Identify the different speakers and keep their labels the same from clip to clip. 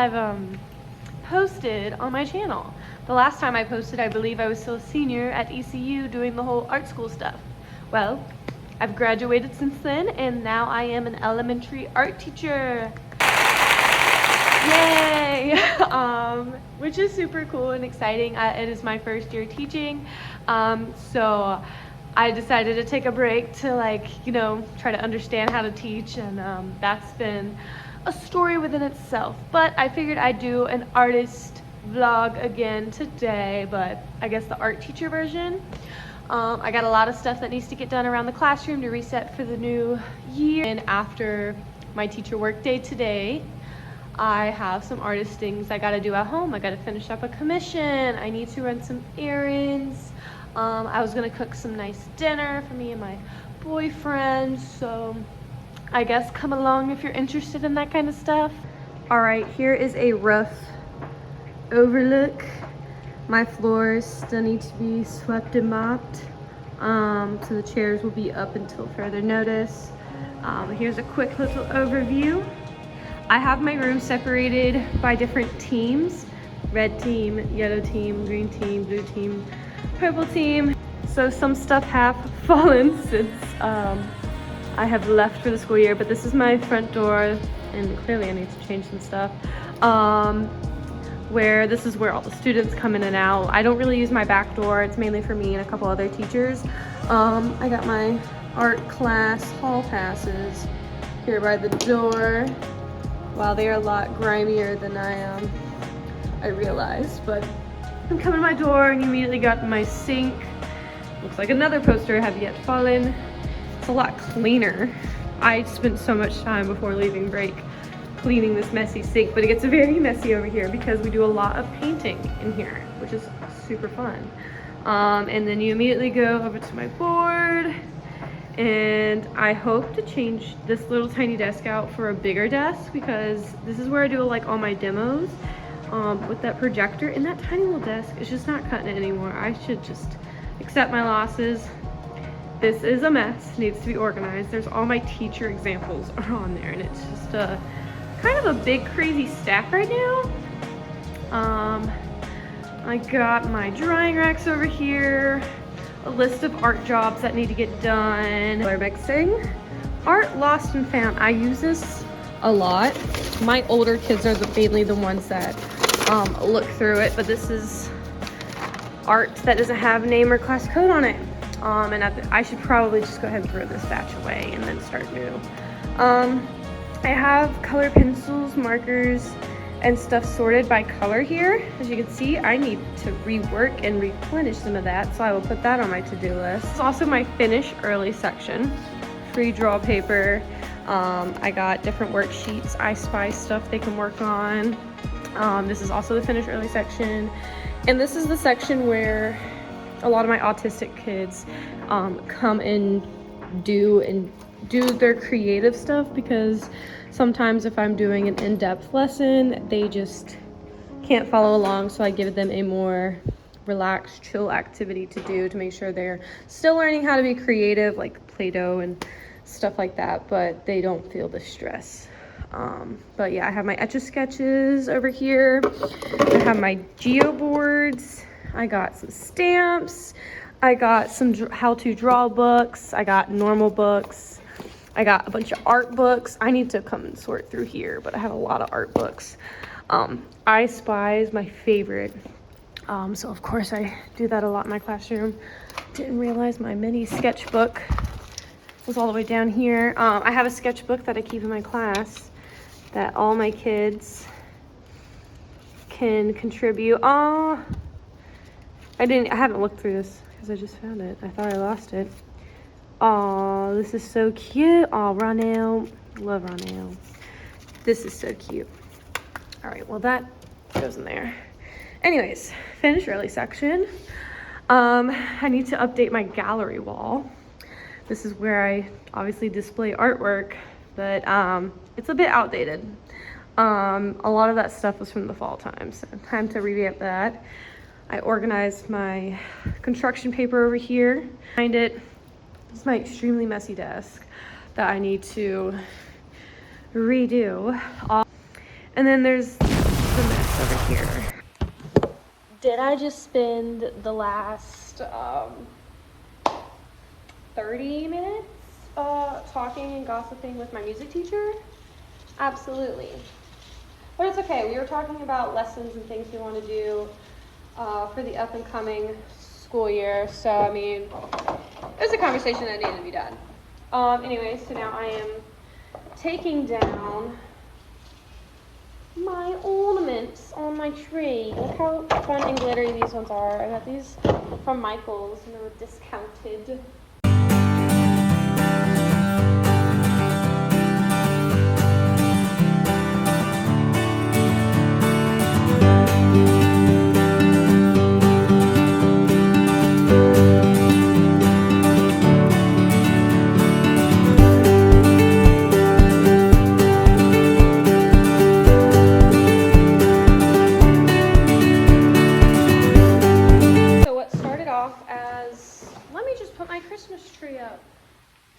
Speaker 1: I've posted on my channel. The last time I posted, I believe I was still a senior at ECU doing the whole art school stuff. Well, I've graduated since then, and now I am an elementary art teacher. Yay! Which is super cool and exciting. It is my first year teaching, so I decided to take a break to try to understand how to teach, and that's been a story within itself. But I figured I'd do an artist vlog again today, but I guess the art teacher version. I got a lot of stuff that needs to get done around the classroom to reset for the new year. And after my teacher work day today, I have some artist things I gotta do at home. I gotta finish up a commission. I need to run some errands. I was gonna cook some nice dinner for me and my boyfriend, so I guess come along if you're interested in that kind of stuff. All right, here is a rough overlook. My floors still need to be swept and mopped, so the chairs will be up until further notice. Here's a quick little overview. I have my room separated by different teams: red team, yellow team, green team, blue team, purple team. So some stuff have fallen since I have left for the school year, but this is my front door, and clearly I need to change some stuff. This is where all the students come in and out. I don't really use my back door. It's mainly for me and a couple other teachers. I got my art class hall passes here by the door. Wow, they are a lot grimier than I realized, but I'm coming to my door and immediately got my sink. Looks like another poster have yet fallen. It's a lot cleaner. I spent so much time before leaving break cleaning this messy sink, but it gets very messy over here because we do a lot of painting in here, which is super fun. And then you immediately go over to my board, and I hope to change this little tiny desk out for a bigger desk, because this is where I do like all my demos with that projector, and that tiny little desk is just not cutting it anymore. I should just accept my losses. This is a mess, needs to be organized. There's all my teacher examples are on there, and it's just a kind of a big crazy stack right now. I got my drying racks over here, a list of art jobs that need to get done. Color mixing, art lost and found. I use this a lot. My older kids are mainly the ones that look through it, but this is art that doesn't have name or class code on it. And I should probably just go ahead and throw this batch away and then start new. I have color pencils, markers, and stuff sorted by color here. As you can see, I need to rework and replenish some of that, so I will put that on my to-do list. This is also my finish early section. Free draw paper. I got different worksheets, I Spy stuff they can work on. This is also the finish early section. And this is the section where a lot of my autistic kids come and do their creative stuff, because sometimes if I'm doing an in-depth lesson, they just can't follow along, so I give them a more relaxed, chill activity to do to make sure they're still learning how to be creative, like Play-Doh and stuff like that, but they don't feel the stress. But yeah, I have my Etch-a-Sketches over here. I have my geo boards. I got some stamps. I got some how-to draw books. I got normal books. I got a bunch of art books. I need to come and sort through here, but I have a lot of art books. I Spy is my favorite. So of course I do that a lot in my classroom. Didn't realize my mini sketchbook was all the way down here. I have a sketchbook that I keep in my class that all my kids can contribute. I haven't looked through this because I just found it. I thought I lost it. Oh, this is so cute. Oh, Ronell. Love Ronell. This is so cute. All right, well, that goes in there. Anyways, finish early section. I need to update my gallery wall. This is where I obviously display artwork, but it's a bit outdated. A lot of that stuff was from the fall time, so time to revamp that. I organized my construction paper over here. Behind it is my extremely messy desk that I need to redo. And then there's over here. Did I just spend the last 30 minutes talking and gossiping with my music teacher? Absolutely. But it's okay. We were talking about lessons and things we want to do for the up and coming school year. So, I mean, it was a conversation that needed to be done. Anyway, so now I am taking down my ornaments on my tree. Look how fun and glittery these ones are. I got these from Michael's and they were discounted.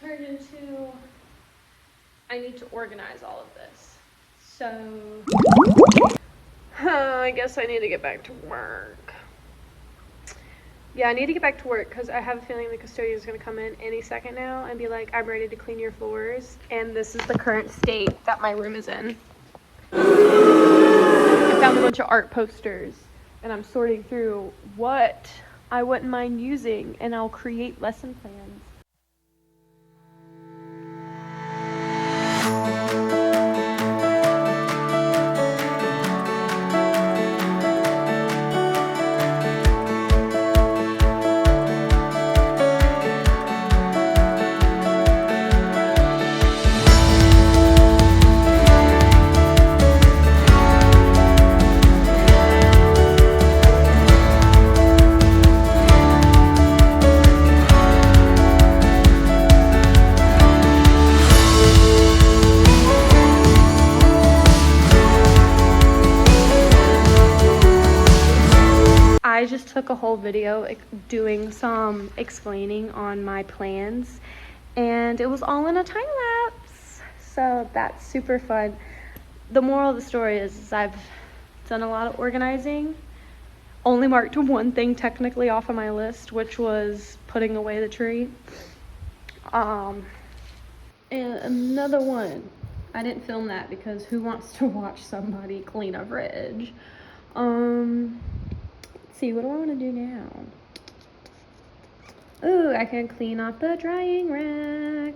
Speaker 1: Turned into, I need to organize all of this. So, I guess I need to get back to work. Yeah, I need to get back to work because I have a feeling the custodian is going to come in any second now and be like, I'm ready to clean your floors. And this is the current state that my room is in. I found a bunch of art posters and I'm sorting through what I wouldn't mind using, and I'll create lesson plans. I just took a whole video doing some explaining on my plans, and it was all in a time lapse, so that's super fun. The moral of the story is I've done a lot of organizing, only marked one thing technically off of my list, which was putting away the tree. And another one, I didn't film that because who wants to watch somebody clean a fridge? See, what do I want to do now? Ooh, I can clean off the drying rack.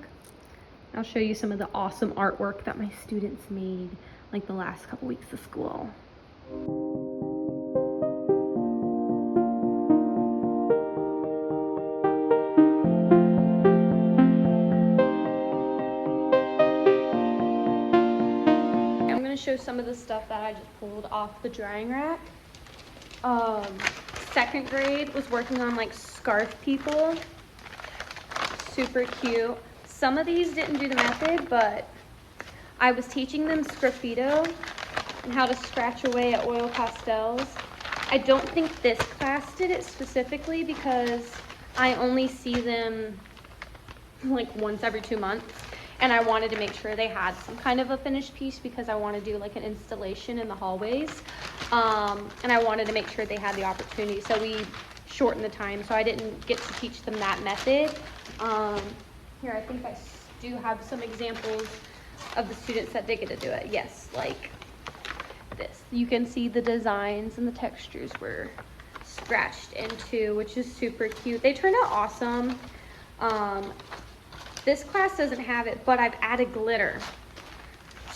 Speaker 1: I'll show you some of the awesome artwork that my students made like the last couple weeks of school. I'm going to show some of the stuff that I just pulled off the drying rack. Second grade was working on like scarf people. Super cute. Some of these didn't do the method, but I was teaching them sgraffito and how to scratch away at oil pastels. I don't think this class did it specifically because I only see them like once every 2 months. And I wanted to make sure they had some kind of a finished piece because I want to do like an installation in the hallways. And I wanted to make sure they had the opportunity. So we shortened the time. So I didn't get to teach them that method. Here, I think I do have some examples of the students that did get to do it. Yes, like this. You can see the designs and the textures were scratched into, which is super cute. They turned out awesome. This class doesn't have it, but I've added glitter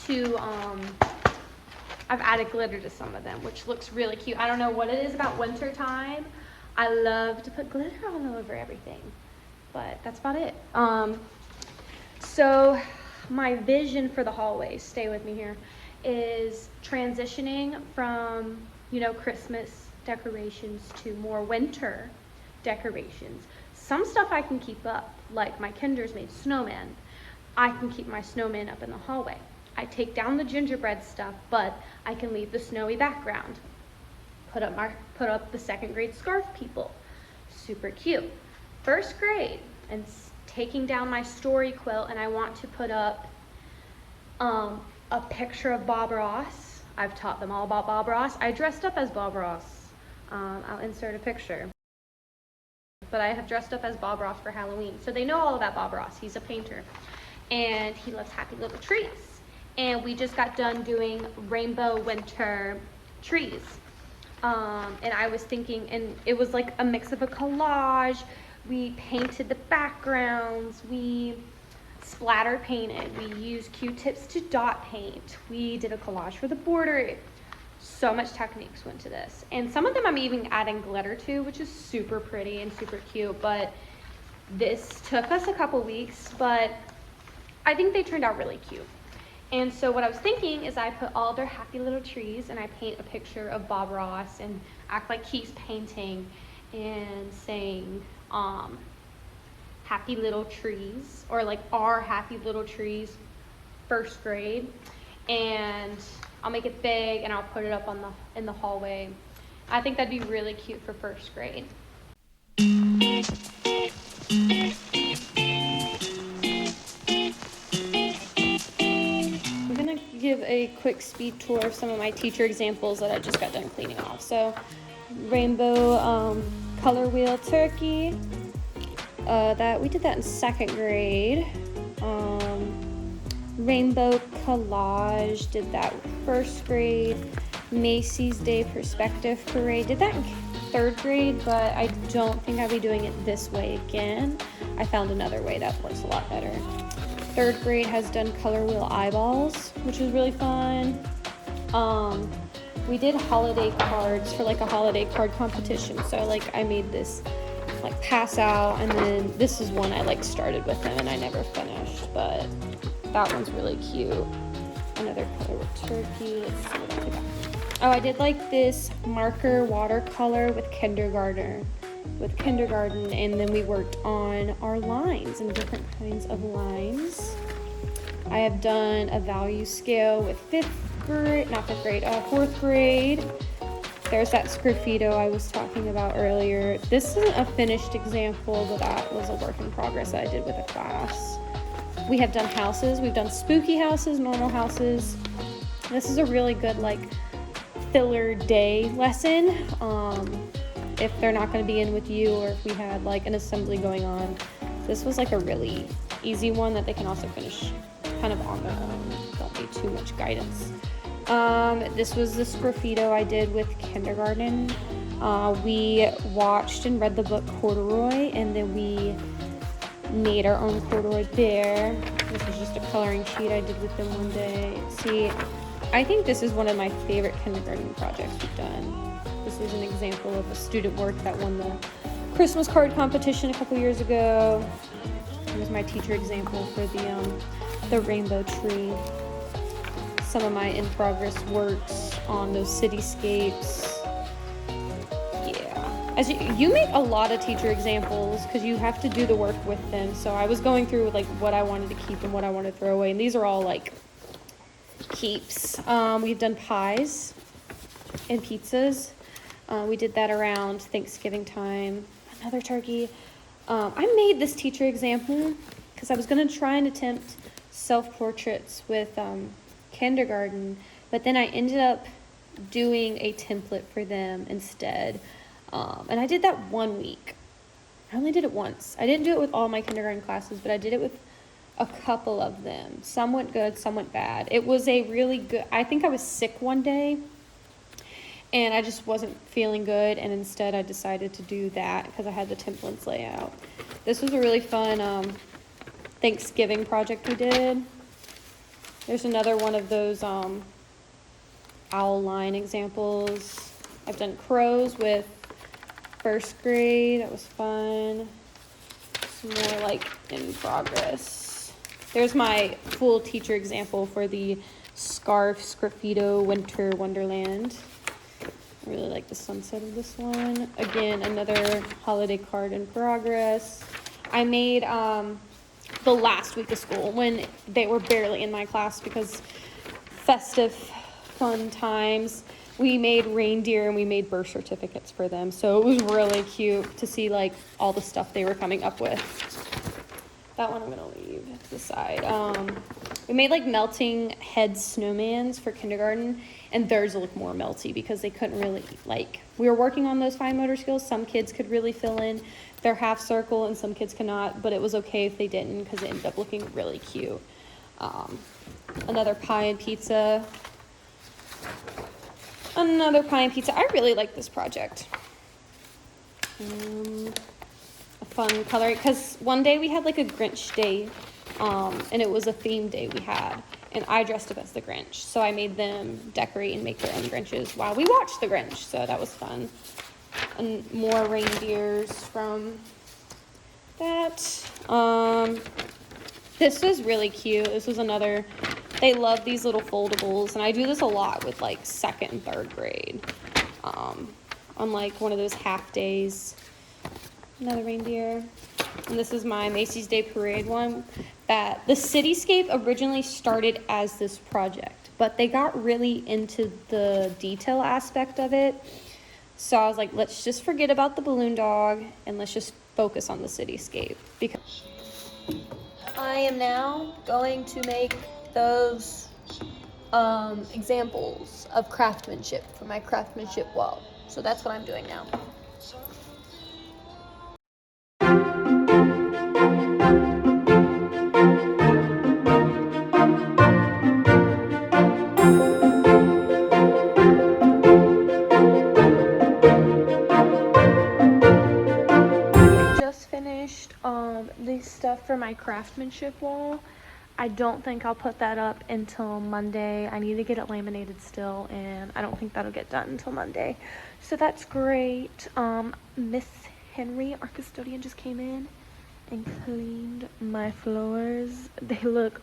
Speaker 1: to some of them, which looks really cute. I don't know what it is about winter time. I love to put glitter all over everything, but that's about it. So my vision for the hallways, stay with me here, is transitioning from, Christmas decorations to more winter decorations. Some stuff I can keep up, like my kinders made snowmen. I can keep my snowman up in the hallway. I take down the gingerbread stuff, but I can leave the snowy background. Put up the second grade scarf people. Super cute. First grade, and taking down my story quilt, and I want to put up a picture of Bob Ross I've taught them all about Bob Ross. I dressed up as Bob Ross. I'll insert a picture. But I have dressed up as Bob Ross for Halloween. So they know all about Bob Ross. He's a painter. And he loves happy little trees. And we just got done doing rainbow winter trees. And I was thinking, and it was like a mix of a collage. We painted the backgrounds. We splatter painted. We used Q-tips to dot paint. We did a collage for the border. So much techniques went to this. And some of them I'm even adding glitter to, which is super pretty and super cute. But this took us a couple weeks, but I think they turned out really cute. And so what I was thinking is I put all their happy little trees and I paint a picture of Bob Ross and act like he's painting and saying, happy little trees, or like our happy little trees, first grade. And I'll make it big and I'll put it up on in the hallway. I think that'd be really cute for first grade. I'm gonna give a quick speed tour of some of my teacher examples that I just got done cleaning off. So rainbow color wheel turkey. That we did that in second grade. Rainbow collage, did that first grade. Macy's Day Perspective Parade, did that in third grade, but I don't think I'll be doing it this way again. I found another way that works a lot better. Third grade has done color wheel eyeballs, which is really fun. We did holiday cards for like a holiday card competition. So like I made this like pass out, and then this is one I like started with them and I never finished, but that one's really cute. Another color with turkey. Let's see what I got. Oh, I did like this marker watercolor with kindergarten, and then we worked on our lines and different kinds of lines. I have done a value scale with fourth grade. There's that sgraffito I was talking about earlier. This isn't a finished example, but that was a work in progress that I did with a class. We have done houses. We've done spooky houses, normal houses. This is a really good like filler day lesson. If they're not going to be in with you, or if we had like an assembly going on, this was like a really easy one that they can also finish kind of on their own. Don't need too much guidance. This was the sgraffito I did with kindergarten. We watched and read the book Corduroy, and then we made our own corduroy bear. This is just a coloring sheet I did with them one day. See, I think this is one of my favorite kindergarten projects we've done. This was an example of a student work that won the Christmas card competition a couple years ago. Here's my teacher example for the rainbow tree. Some of my in-progress works on those cityscapes. Yeah, as you make a lot of teacher examples because you have to do the work with them. So I was going through like what I wanted to keep and what I wanted to throw away, and these are all like keeps. We've done pies and pizzas. We did that around Thanksgiving time. Another turkey. I made this teacher example because I was going to try and attempt self-portraits with kindergarten, but then I ended up doing a template for them instead. And I did that 1 week. I only did it once. I didn't do it with all my kindergarten classes, but I did it with a couple of them. Some went good, some went bad. It was a really good, I think I was sick one day and I just wasn't feeling good, and instead I decided to do that because I had the templates layout. This was a really fun Thanksgiving project we did. There's another one of those owl line examples. I've done crows with first grade. That was fun. Some more like in progress. There's my full teacher example for the scarf sgraffito winter wonderland. I really like the sunset of this one. Again, another holiday card in progress. I made the last week of school when they were barely in my class because festive fun times. We made reindeer and we made birth certificates for them. So it was really cute to see like all the stuff they were coming up with. That one I'm gonna leave to the side. We made like melting head snowmans for kindergarten, and theirs look more melty because they couldn't really, like, we were working on those fine motor skills. Some kids could really fill in their half circle and some kids could not, but it was okay if they didn't because it ended up looking really cute. Another pie and pizza. Another pie and pizza. I really like this project. A fun color, because one day we had like a Grinch day, and it was a theme day we had, and I dressed up as the Grinch, so I made them decorate and make their own Grinches while we watched the Grinch, so that was fun. And more reindeers from that. This was really cute. This was another, they love these little foldables, and I do this a lot with like 2nd and 3rd grade, on like one of those half days. Another reindeer. And this is my Macy's Day Parade one. That the cityscape originally started as this project, but they got really into the detail aspect of it. So I was like, let's just forget about the balloon dog and let's just focus on the cityscape. Because I am now going to make those examples of craftsmanship for my craftsmanship wall. So that's what I'm doing now. These stuff for my craftsmanship wall. I don't think I'll put that up until Monday. I need to get it laminated still, and I don't think that'll get done until Monday. So that's great. Miss Henry, our custodian, just came in and cleaned my floors. They look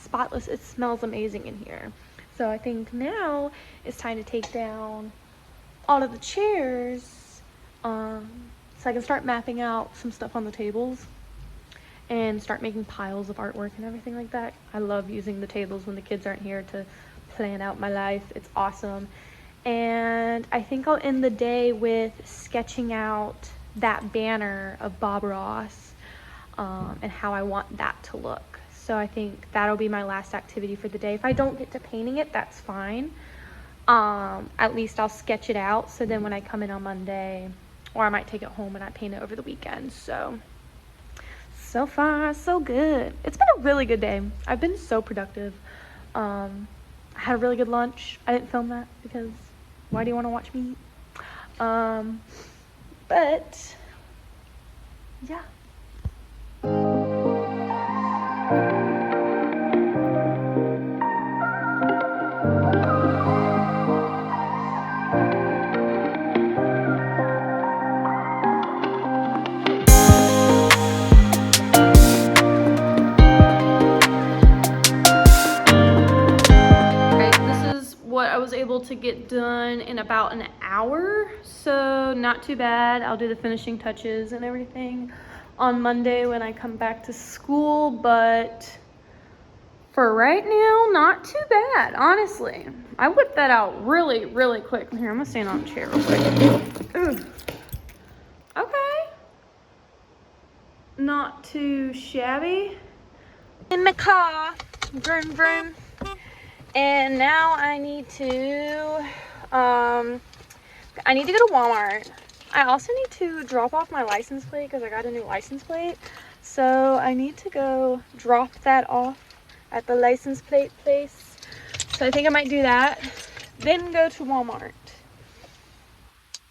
Speaker 1: spotless. It smells amazing in here. So I think now it's time to take down all of the chairs, so I can start mapping out some stuff on the tables and start making piles of artwork and everything like that. I love using the tables when the kids aren't here to plan out my life. It's awesome. And I think I'll end the day with sketching out that banner of Bob Ross, and how I want that to look. So I think that'll be my last activity for the day. If I don't get to painting it, that's fine. At least I'll sketch it out, so then when I come in on Monday, or I might take it home and I paint it over the weekend. So far, so good. It's been a really good day. I've been so productive. I had a really good lunch. I didn't film that because why do you want to watch me eat? But yeah. Able to get done in about an hour, so not too bad. I'll do the finishing touches and everything on Monday when I come back to school, but for right now, not too bad, honestly. I whipped that out really quick. Here, I'm gonna stand on a chair real quick. Ugh. Okay, not too shabby. In the car, vroom vroom. And now I need to go to Walmart. I also need to drop off my license plate because I got a new license plate. So I need to go drop that off at the license plate place. So I think I might do that. Then go to Walmart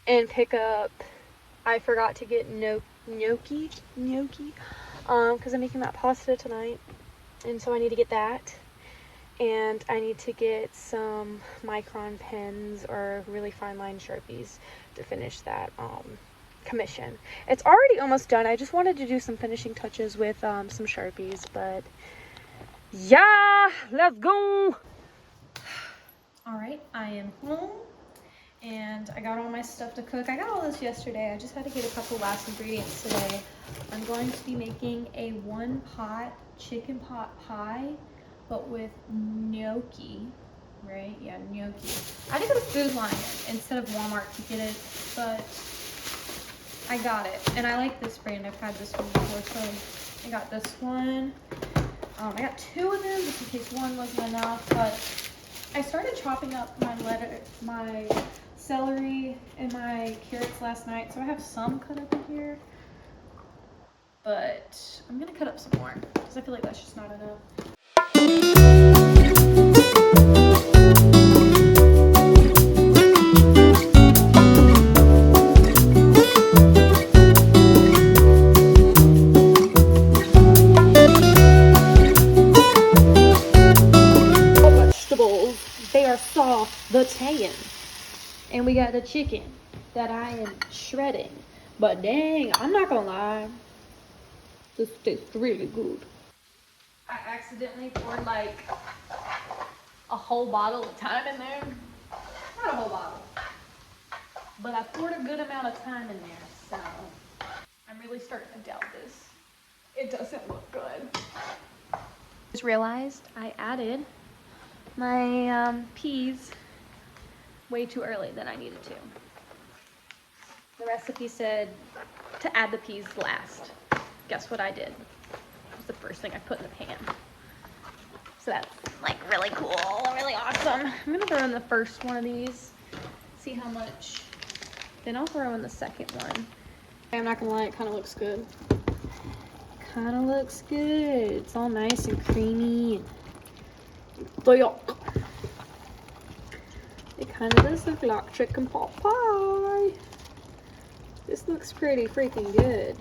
Speaker 1: and pick up, I forgot to get gnocchi, because I'm making that pasta tonight. And so I need to get that. And I need to get some micron pens or really fine line Sharpies to finish that commission. It's already almost done. I just wanted to do some finishing touches with some Sharpies, but yeah, let's go. All right, I am home and I got all my stuff to cook. I got all this yesterday. I just had to get a couple last ingredients today. I'm going to be making a 1-pot chicken pot pie, but with gnocchi, right? Yeah, gnocchi. I had to go to Food Lion instead of Walmart to get it, but I got it. And I like this brand. I've had this one before, so I got this one. I got 2 of them just in case one wasn't enough, but I started chopping up my celery and my carrots last night, so I have some cut up in here. But I'm gonna cut up some more because I feel like that's just not enough. Vegetables, they are soft but tan. And we got the chicken that I am shredding. But dang, I'm not gonna lie, this tastes really good. I accidentally poured like a whole bottle of thyme in there. Not a whole bottle, but I poured a good amount of thyme in there, so I'm really starting to doubt this. It doesn't look good. Just realized I added my peas way too early than I needed to. The recipe said to add the peas last. Guess what I did? It was the first thing I put in the pan. So that's like really cool, really awesome. I'm gonna throw in the first one of these, see how much. Then I'll throw in the second one. I'm not gonna lie, it kind of looks good. Kind of looks good. It's all nice and creamy. It kind of does look like chicken pot pie. This looks pretty freaking good.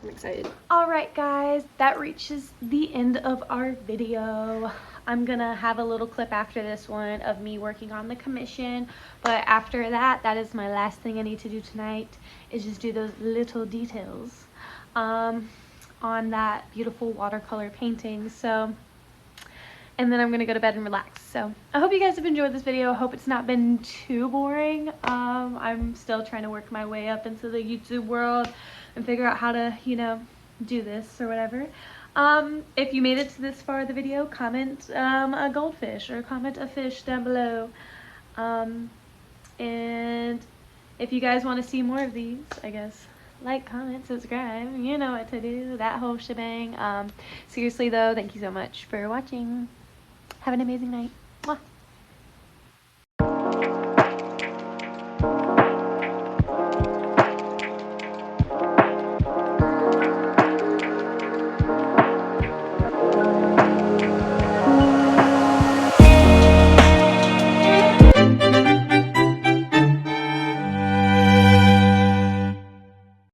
Speaker 1: I'm excited. All right, guys, that reaches the end of our video. I'm gonna have a little clip after this one of me working on the commission, but after that, that is my last thing I need to do tonight, is just do those little details on that beautiful watercolor painting. So, and then I'm gonna go to bed and relax. So I hope you guys have enjoyed this video. I hope it's not been too boring. I'm still trying to work my way up into the YouTube world and figure out how to, you know, do this or whatever. If you made it to this far of the video, comment a goldfish or comment a fish down below. And if you guys want to see more of these, I guess, like, comment, subscribe, you know what to do, that whole shebang. Seriously though, thank you so much for watching. Have an amazing night.